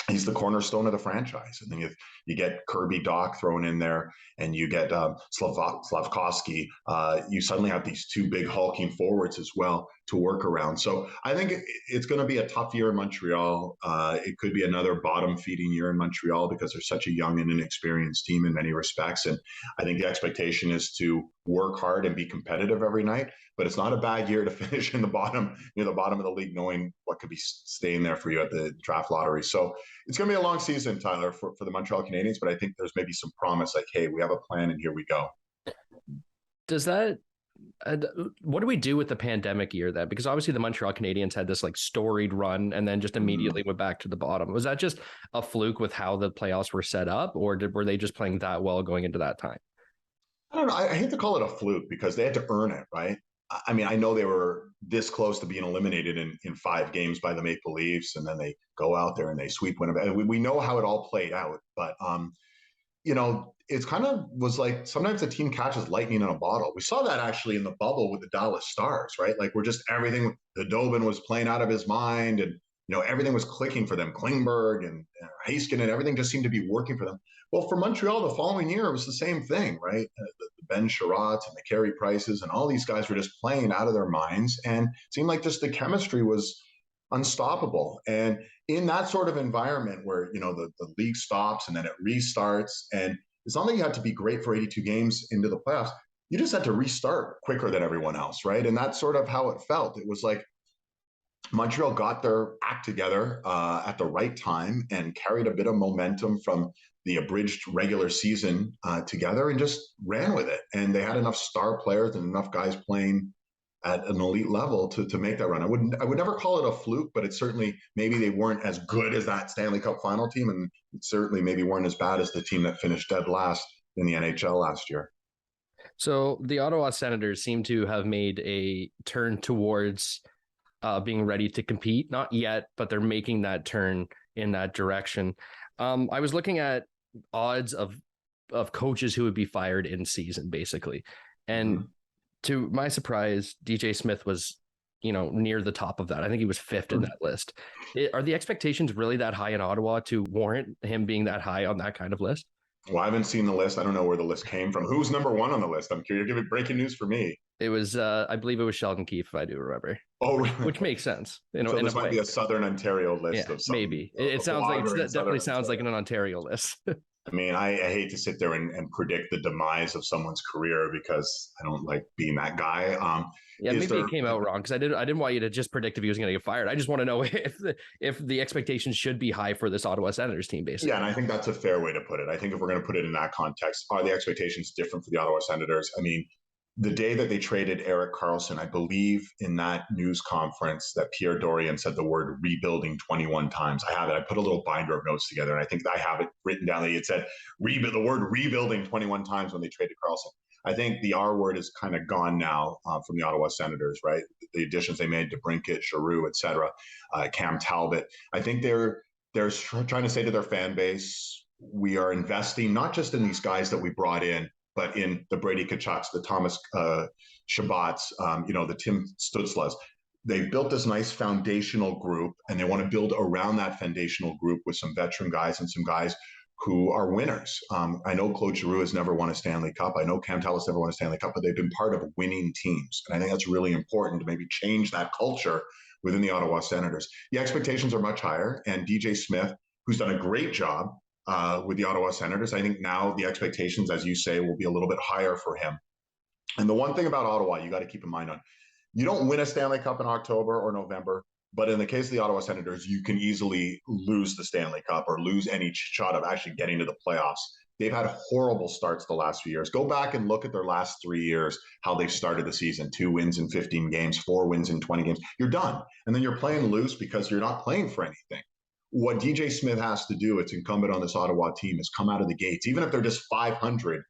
he's the cornerstone of the franchise. And then you get Kirby Doc thrown in there, and you get Slavkovsky. You suddenly have these two big hulking forwards as well to work around. So I think it's going to be a tough year in Montreal. It could be another bottom-feeding year in Montreal because they're such a young and inexperienced team in many respects. And I think the expectation is to work hard and be competitive every night. But it's not a bad year to finish in the bottom, near the bottom of the league, knowing what could be staying there for you at the draft lottery. So it's going to be a long season, Tyler, for the Montreal Canadiens. But I think there's maybe some promise, like, hey, we have a plan, and here we go. Does that? What do we do with the pandemic year then? Because obviously the Montreal Canadiens had this like storied run and then just immediately went back to the bottom. Was that just a fluke with how the playoffs were set up, or were they just playing that well going into that time? I don't know. I hate to call it a fluke because they had to earn it, right? I mean, I know they were this close to being eliminated in 5 games by the Maple Leafs, and then they go out there and they sweep Winnipeg. We know how it all played out, but it's kind of was like sometimes the team catches lightning in a bottle. We saw that actually in the bubble with the Dallas Stars, right? Like everything. The Dobin was playing out of his mind, and everything was clicking for them. Klingberg and Haskin and everything just seemed to be working for them. Well, for Montreal, the following year, it was the same thing, right? The Ben Sherratts and the Carey Prices and all these guys were just playing out of their minds, and it seemed like just the chemistry was unstoppable. And in that sort of environment where, the league stops and then it restarts, and it's not that you had to be great for 82 games into the playoffs. You just had to restart quicker than everyone else, right? And that's sort of how it felt. It was like Montreal got their act together at the right time and carried a bit of momentum from the abridged regular season together and just ran with it. And they had enough star players and enough guys playing at an elite level to make that run. I would never call it a fluke, but it's certainly maybe they weren't as good as that Stanley Cup final team, and certainly maybe weren't as bad as the team that finished dead last in the NHL last year. So the Ottawa Senators seem to have made a turn towards being ready to compete. Not yet, but they're making that turn in that direction. I was looking at odds of coaches who would be fired in season, basically. And to my surprise, DJ Smith was, near the top of that. I think he was 5th in that list. Are the expectations really that high in Ottawa to warrant him being that high on that kind of list? Well, I haven't seen the list. I don't know where the list came from. Who's number 1 on the list? I'm curious. Give it breaking news for me. It was, I believe it was Sheldon Keefe, if I do remember. Oh, really? Which makes sense. So this might be a Southern Ontario list of some. Maybe. It sounds like it definitely sounds like an Ontario list. I mean, I hate to sit there and predict the demise of someone's career because I don't like being that guy. Maybe it came out wrong because I didn't want you to just predict if he was going to get fired. I just want to know if the expectations should be high for this Ottawa Senators team, basically. Yeah, and I think that's a fair way to put it. I think if we're going to put it in that context, are the expectations different for the Ottawa Senators? I mean, the day that they traded Erik Karlsson, I believe in that news conference that Pierre Dorian said the word rebuilding 21 times. I have it. I put a little binder of notes together, and I think I have it written down. It said the word rebuilding 21 times when they traded Karlsson. I think the R word is kind of gone now from the Ottawa Senators, right? The additions they made to Brinkett, Giroux, et cetera, Cam Talbot. I think they're trying to say to their fan base, we are investing not just in these guys that we brought in, but in the Brady Kachucks, the Thomas Shabbats, the Tim Stutzlas. They've built this nice foundational group, and they want to build around that foundational group with some veteran guys and some guys who are winners. I know Claude Giroux has never won a Stanley Cup. I know Cam Talbot's never won a Stanley Cup, but they've been part of winning teams. And I think that's really important to maybe change that culture within the Ottawa Senators. The expectations are much higher, and DJ Smith, who's done a great job with the Ottawa Senators, I think now the expectations, as you say, will be a little bit higher for him. And the one thing about Ottawa you got to keep in mind you don't win a Stanley Cup in October or November. But in the case of the Ottawa Senators, you can easily lose the Stanley Cup or lose any shot of actually getting to the playoffs. They've had horrible starts the last few years. Go back and look at their last 3 years, how they've started the season. 2 wins in 15 games, 4 wins in 20 games. You're done. And then you're playing loose because you're not playing for anything. What DJ Smith has to do, it's incumbent on this Ottawa team, is come out of the gates. Even if they're just 500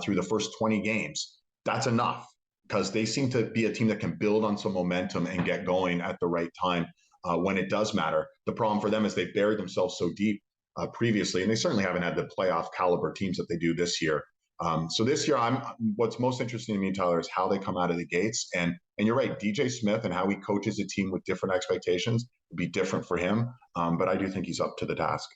through the first 20 games, that's enough, because they seem to be a team that can build on some momentum and get going at the right time when it does matter. The problem for them is they've buried themselves so deep previously, and they certainly haven't had the playoff caliber teams that they do this year. So this year, what's most interesting to me, Tyler, is how they come out of the gates. And you're right, DJ Smith and how he coaches a team with different expectations would be different for him. But I do think he's up to the task.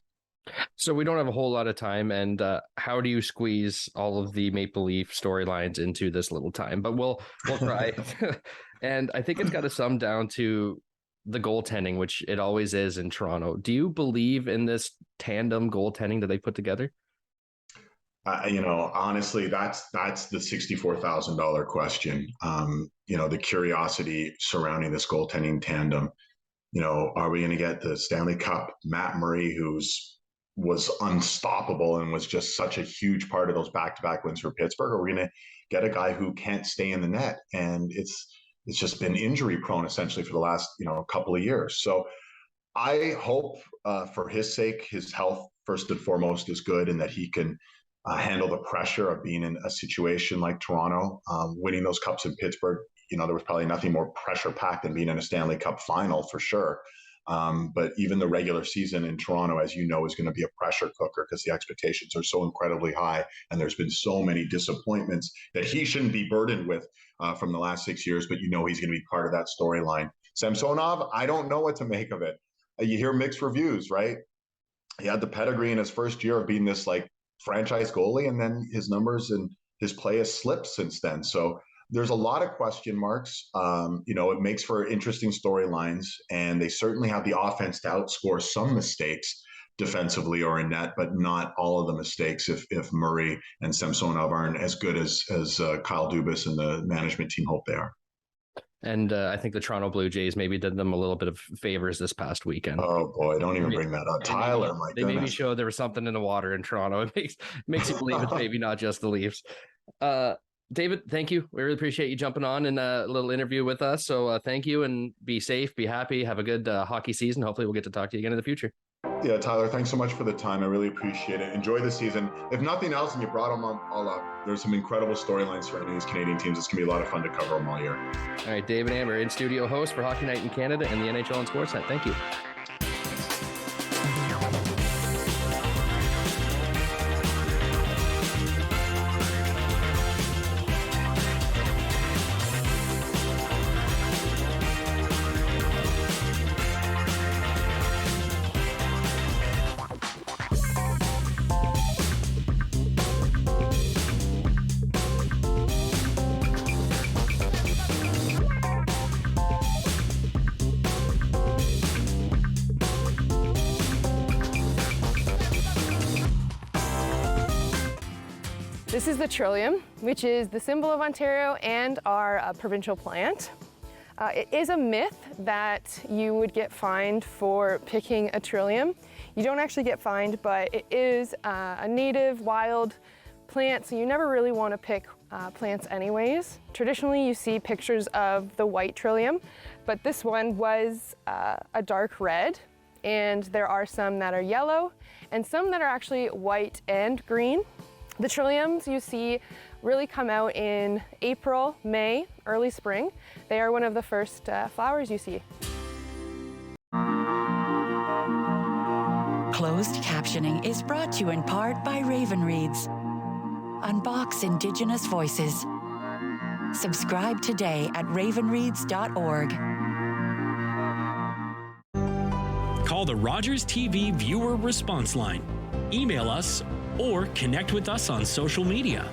So we don't have a whole lot of time, and how do you squeeze all of the Maple Leaf storylines into this little time? But we'll try. And I think it's got to sum down to the goaltending, which it always is in Toronto. Do you believe in this tandem goaltending that they put together? Honestly, that's the $64,000 question. The curiosity surrounding this goaltending tandem. Are we going to get the Stanley Cup Matt Murray, was unstoppable and was just such a huge part of those back-to-back wins for Pittsburgh? Or are we going to get a guy who can't stay in the net? And it's just been injury prone essentially for the last, couple of years. So I hope for his sake, his health first and foremost is good, and that he can handle the pressure of being in a situation like Toronto, winning those cups in Pittsburgh. There was probably nothing more pressure packed than being in a Stanley Cup final for sure. But even the regular season in Toronto, as you know, is going to be a pressure cooker because the expectations are so incredibly high. And there's been so many disappointments that he shouldn't be burdened with from the last 6 years. But he's going to be part of that storyline. Samsonov, I don't know what to make of it. You hear mixed reviews, right? He had the pedigree in his first year of being this franchise goalie, and then his numbers and his play has slipped since then. So there's a lot of question marks. It makes for interesting storylines, and they certainly have the offense to outscore some mistakes defensively or in net, but not all of the mistakes if Murray and Samsonov aren't as good as Kyle Dubas and the management team hope they are. And I think the Toronto Blue Jays maybe did them a little bit of favors this past weekend. Oh boy, don't even bring that up, Tyler. They maybe showed there was something in the water in Toronto. It makes you believe it's maybe not just the Leafs. David, thank you. We really appreciate you jumping on in a little interview with us. So thank you, and be safe, be happy, have a good hockey season. Hopefully we'll get to talk to you again in the future. Yeah, Tyler, thanks so much for the time. I really appreciate it. Enjoy the season. If nothing else, and you brought them all up, there's some incredible storylines surrounding these Canadian teams. It's going to be a lot of fun to cover them all year. All right, David Amber, in-studio host for Hockey Night in Canada and the NHL and Sportsnet. Thank you. This is the Trillium, which is the symbol of Ontario and our provincial plant. It is a myth that you would get fined for picking a Trillium. You don't actually get fined, but it is a native wild plant, so you never really want to pick plants anyways. Traditionally, you see pictures of the white Trillium, but this one was a dark red, and there are some that are yellow and some that are actually white and green. The Trilliums you see really come out in April, May, early spring. They are one of the first flowers you see. Closed captioning is brought to you in part by Raven Reads. Unbox Indigenous voices. Subscribe today at ravenreads.org. Call the Rogers TV viewer response line. Email us or connect with us on social media.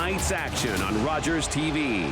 tonight's action on Rogers TV.